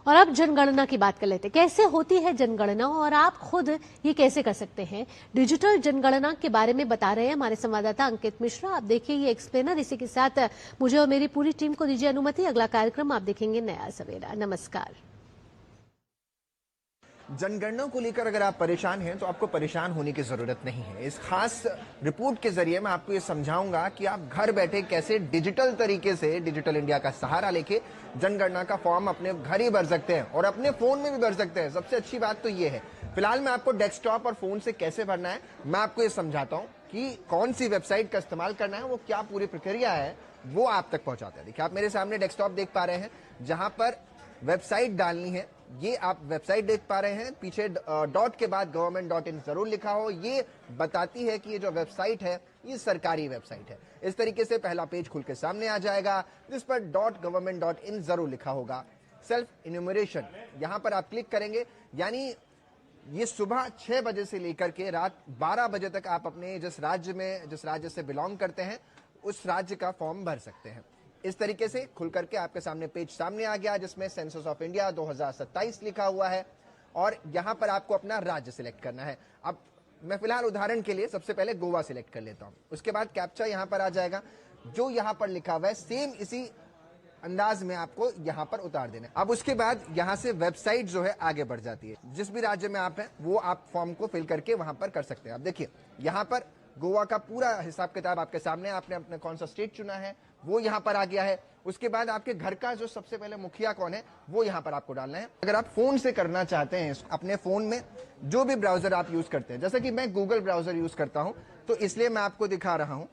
और अब जनगणना की बात कर लेते हैं। कैसे होती है जनगणना और आप खुद ये कैसे कर सकते हैं, डिजिटल जनगणना के बारे में बता रहे हैं हमारे संवाददाता अंकित मिश्रा। आप देखिए ये एक्सप्लेनर। इसी के साथ मुझे और मेरी पूरी टीम को दीजिए अनुमति। अगला कार्यक्रम आप देखेंगे नया सवेरा। नमस्कार। जनगणना को लेकर अगर आप परेशान हैं तो आपको परेशान होने की जरूरत नहीं है। इस खास रिपोर्ट के जरिए मैं आपको ये समझाऊंगा कि आप घर बैठे कैसे डिजिटल तरीके से डिजिटल इंडिया का सहारा लेके जनगणना का फॉर्म अपने घर ही भर सकते हैं और अपने फोन में भी भर सकते हैं। सबसे अच्छी बात तो ये है। फिलहाल मैं आपको डेस्कटॉप और फोन से कैसे भरना है मैं आपको ये समझाता हूँ कि कौन सी वेबसाइट का इस्तेमाल करना है, वो क्या पूरी प्रक्रिया है, वो आप तक पहुंचाता है। देखिए आप मेरे सामने डेस्कटॉप देख पा रहे हैं जहां पर वेबसाइट डालनी है। ये आप वेबसाइट देख पा रहे हैं, पीछे डॉट के बाद government.in जरूर लिखा हो। ये बताती है कि ये जो वेबसाइट है ये सरकारी वेबसाइट है। इस तरीके से पहला पेज खुल के सामने आ जाएगा जिस पर .government.in जरूर लिखा होगा। सेल्फ इन्यूमरेशन यहां पर आप क्लिक करेंगे, यानी ये सुबह 6 बजे से लेकर के रात 12 बजे तक आप अपने जिस राज्य से बिलोंग करते हैं उस राज्य का फॉर्म भर सकते हैं। इस तरीके से खुल करके आपके सामने पेज सामने आ गया जिसमें सेंसस ऑफ इंडिया 2027 लिखा हुआ है और यहां पर आपको अपना राज्य सिलेक्ट करना है। अब मैं फिलहाल उदाहरण के लिए सबसे पहले गोवा सिलेक्ट कर लेता हूं। उसके बाद कैप्चा यहां पर आ जाएगा, जो यहां पर लिखा हुआ है सेम इसी अंदाज में आपको यहां पर उतार देना है। अब उसके बाद यहां से वेबसाइट जो है आगे बढ़ जाती है। जिस भी राज्य में आप हैं वो आप फॉर्म को फिल करके वहां पर कर सकते हैं। अब देखिए यहां पर गोवा का पूरा हिसाब किताब आपके सामने, आपने अपना कौन सा स्टेट चुना है वो यहां पर आ गया है। उसके बाद आपके घर का जो सबसे पहले मुखिया कौन है वो यहां पर आपको डालना है। अगर आप फोन से करना चाहते हैं अपने फोन में जो भी ब्राउजर आप यूज करते हैं, जैसे कि मैं गूगल ब्राउजर यूज करता हूं तो इसलिए मैं आपको दिखा रहा हूं।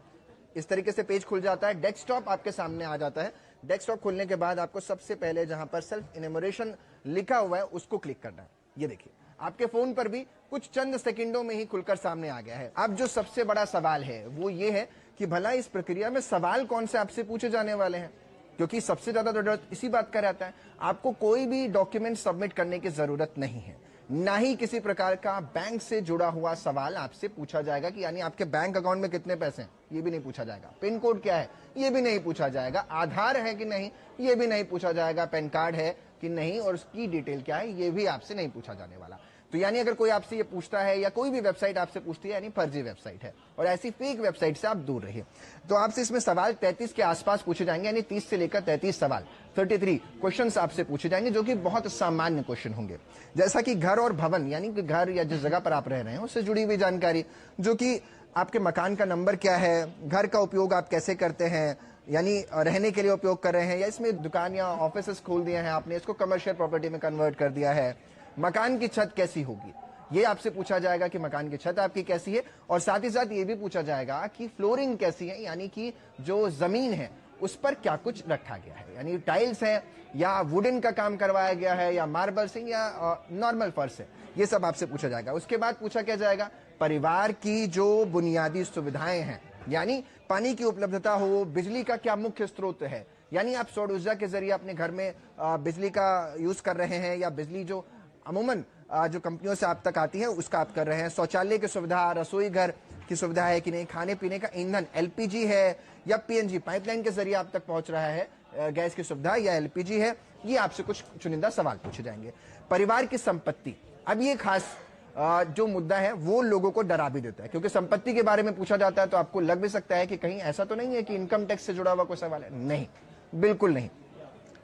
इस तरीके से पेज खुल जाता है, डेस्कटॉप आपके सामने आ जाता है। डेस्कटॉप खुलने के बाद आपको सबसे पहले जहां पर सेल्फ इन्यूमरेशन लिखा हुआ है उसको क्लिक करना है। ये देखिए आपके फोन पर भी कुछ चंद सेकंडों में ही खुलकर सामने आ गया है। अब जो सबसे बड़ा सवाल है वो ये है कि भला इस प्रक्रिया में सवाल कौन से आपसे पूछे जाने वाले हैं, क्योंकि सबसे ज्यादा डर इसी बात का रहता है। आपको कोई भी डॉक्यूमेंट सबमिट करने की जरूरत नहीं है, ना ही किसी प्रकार का बैंक से जुड़ा हुआ सवाल आपसे पूछा जाएगा कि यानी आपके बैंक अकाउंट में कितने पैसे हैं ये भी नहीं पूछा जाएगा, पिन कोड क्या है ये भी नहीं पूछा जाएगा, आधार है कि नहीं ये भी नहीं पूछा जाएगा, पैन कार्ड है कि नहीं और उसकी डिटेल क्या है ये भी आपसे नहीं पूछा जाने वाला। तो यानी अगर कोई आपसे ये पूछता है या कोई भी वेबसाइट आपसे पूछती है यानी फर्जी वेबसाइट है और ऐसी फेक वेबसाइट से आप दूर रहिए। तो आपसे इसमें सवाल 33 के आसपास पूछे जाएंगे, यानी 30 से लेकर 33 सवाल 33 क्वेश्चंस आपसे पूछे जाएंगे जो कि बहुत सामान्य क्वेश्चन होंगे, जैसा कि घर और भवन यानी कि घर या जिस जगह पर आप रह रहे हैं उससे जुड़ी हुई जानकारी, जो कि आपके मकान का नंबर क्या है, घर का उपयोग आप कैसे करते हैं यानी रहने के लिए उपयोग कर रहे हैं या इसमें दुकान या ऑफिस खोल दिए हैं आपने, इसको कमर्शियल प्रॉपर्टी में कन्वर्ट कर दिया है, मकान की छत कैसी होगी ये आपसे पूछा जाएगा कि मकान की छत आपकी कैसी है, और साथ ही साथ ये भी पूछा जाएगा कि फ्लोरिंग कैसी है यानी कि जो जमीन है उस पर क्या कुछ रखा गया है, यानी टाइल्स है या वुडन का काम करवाया गया है या मार्बल सिंग या नॉर्मल फर्श है, ये सब आपसे पूछा जाएगा। उसके बाद पूछा क्या जाएगा परिवार की जो बुनियादी सुविधाएं हैं, यानी पानी की उपलब्धता हो, बिजली का क्या मुख्य स्रोत है, यानी आप सौर ऊर्जा के जरिए अपने घर में बिजली का यूज कर रहे हैं या बिजली जो अमूमन जो कंपनियों से आप तक आती है उसका आप कर रहे हैं, शौचालय की सुविधा, रसोई घर की सुविधा है कि नहीं, खाने पीने का ईंधन एलपीजी है या पीएनजी पाइपलाइन के जरिए आप तक पहुंच रहा है, गैस की सुविधा या एलपीजी है, ये आपसे कुछ चुनिंदा सवाल पूछे जाएंगे। परिवार की संपत्ति, अब ये खास जो मुद्दा है वो लोगों को डरा भी देता है, क्योंकि संपत्ति के बारे में पूछा जाता है तो आपको लग भी सकता है कि कहीं ऐसा तो नहीं है कि इनकम टैक्स से जुड़ा हुआ कोई सवाल है। नहीं, बिल्कुल नहीं।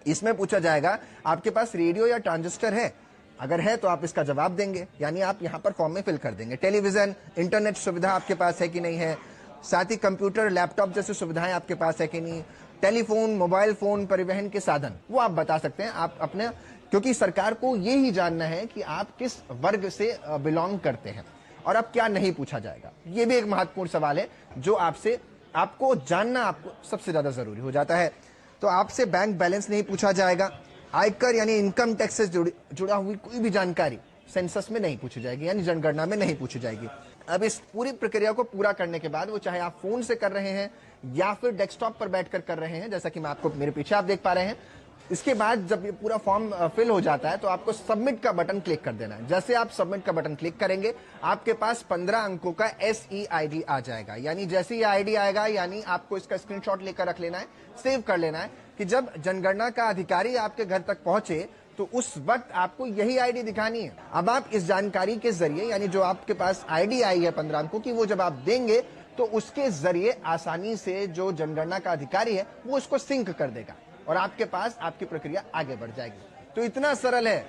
इसमें पूछा जाएगा आपके पास रेडियो या ट्रांजिस्टर है, अगर है तो आप इसका जवाब देंगे, यानी आप यहां पर फॉर्म में फिल कर देंगे। टेलीविजन इंटरनेट सुविधा आपके पास है कि नहीं है, साथ ही कंप्यूटर लैपटॉप जैसी सुविधाएं आपके पास है कि नहीं, टेलीफोन मोबाइल फोन परिवहन के साधन वो आप बता सकते हैं आप अपने, क्योंकि सरकार को ये ही जानना है कि आप किस वर्ग से बिलोंग करते हैं। और अब क्या नहीं पूछा जाएगा ये भी एक महत्वपूर्ण सवाल है जो आपको जानना आपको सबसे ज्यादा जरूरी हो जाता है। तो आपसे बैंक बैलेंस नहीं पूछा जाएगा, आयकर यानी इनकम टैक्स से जुड़ा हुई कोई भी जानकारी सेंसस में नहीं पूछी जाएगी यानी जनगणना में नहीं पूछी जाएगी। अब इस पूरी प्रक्रिया को पूरा करने के बाद वो चाहे आप फोन से कर रहे हैं या फिर डेस्कटॉप पर बैठकर कर रहे हैं, जैसा कि मैं आपको मेरे पीछे आप देख पा रहे हैं, इसके बाद जब ये पूरा फॉर्म फिल हो जाता है तो आपको सबमिट का बटन क्लिक कर देना है। जैसे आप सबमिट का बटन क्लिक करेंगे आपके पास 15 अंकों का SEID आ जाएगा, यानी जैसे ये आईडी आएगा यानी आपको इसका स्क्रीनशॉट लेकर रख लेना है, सेव कर लेना है कि जब जनगणना का अधिकारी आपके घर तक पहुंचे तो उस वक्त आपको यही आईडी दिखानी है। अब आप इस जानकारी के जरिए, यानी जो आपके पास आईडी आई है 15 अंकों की, वो जब आप देंगे तो उसके जरिए आसानी से जो जनगणना का अधिकारी है वो उसको सिंक कर देगा और आपके पास आपकी प्रक्रिया आगे बढ़ जाएगी। तो इतना सरल है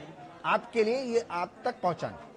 आपके लिए ये आप तक पहुंचाना।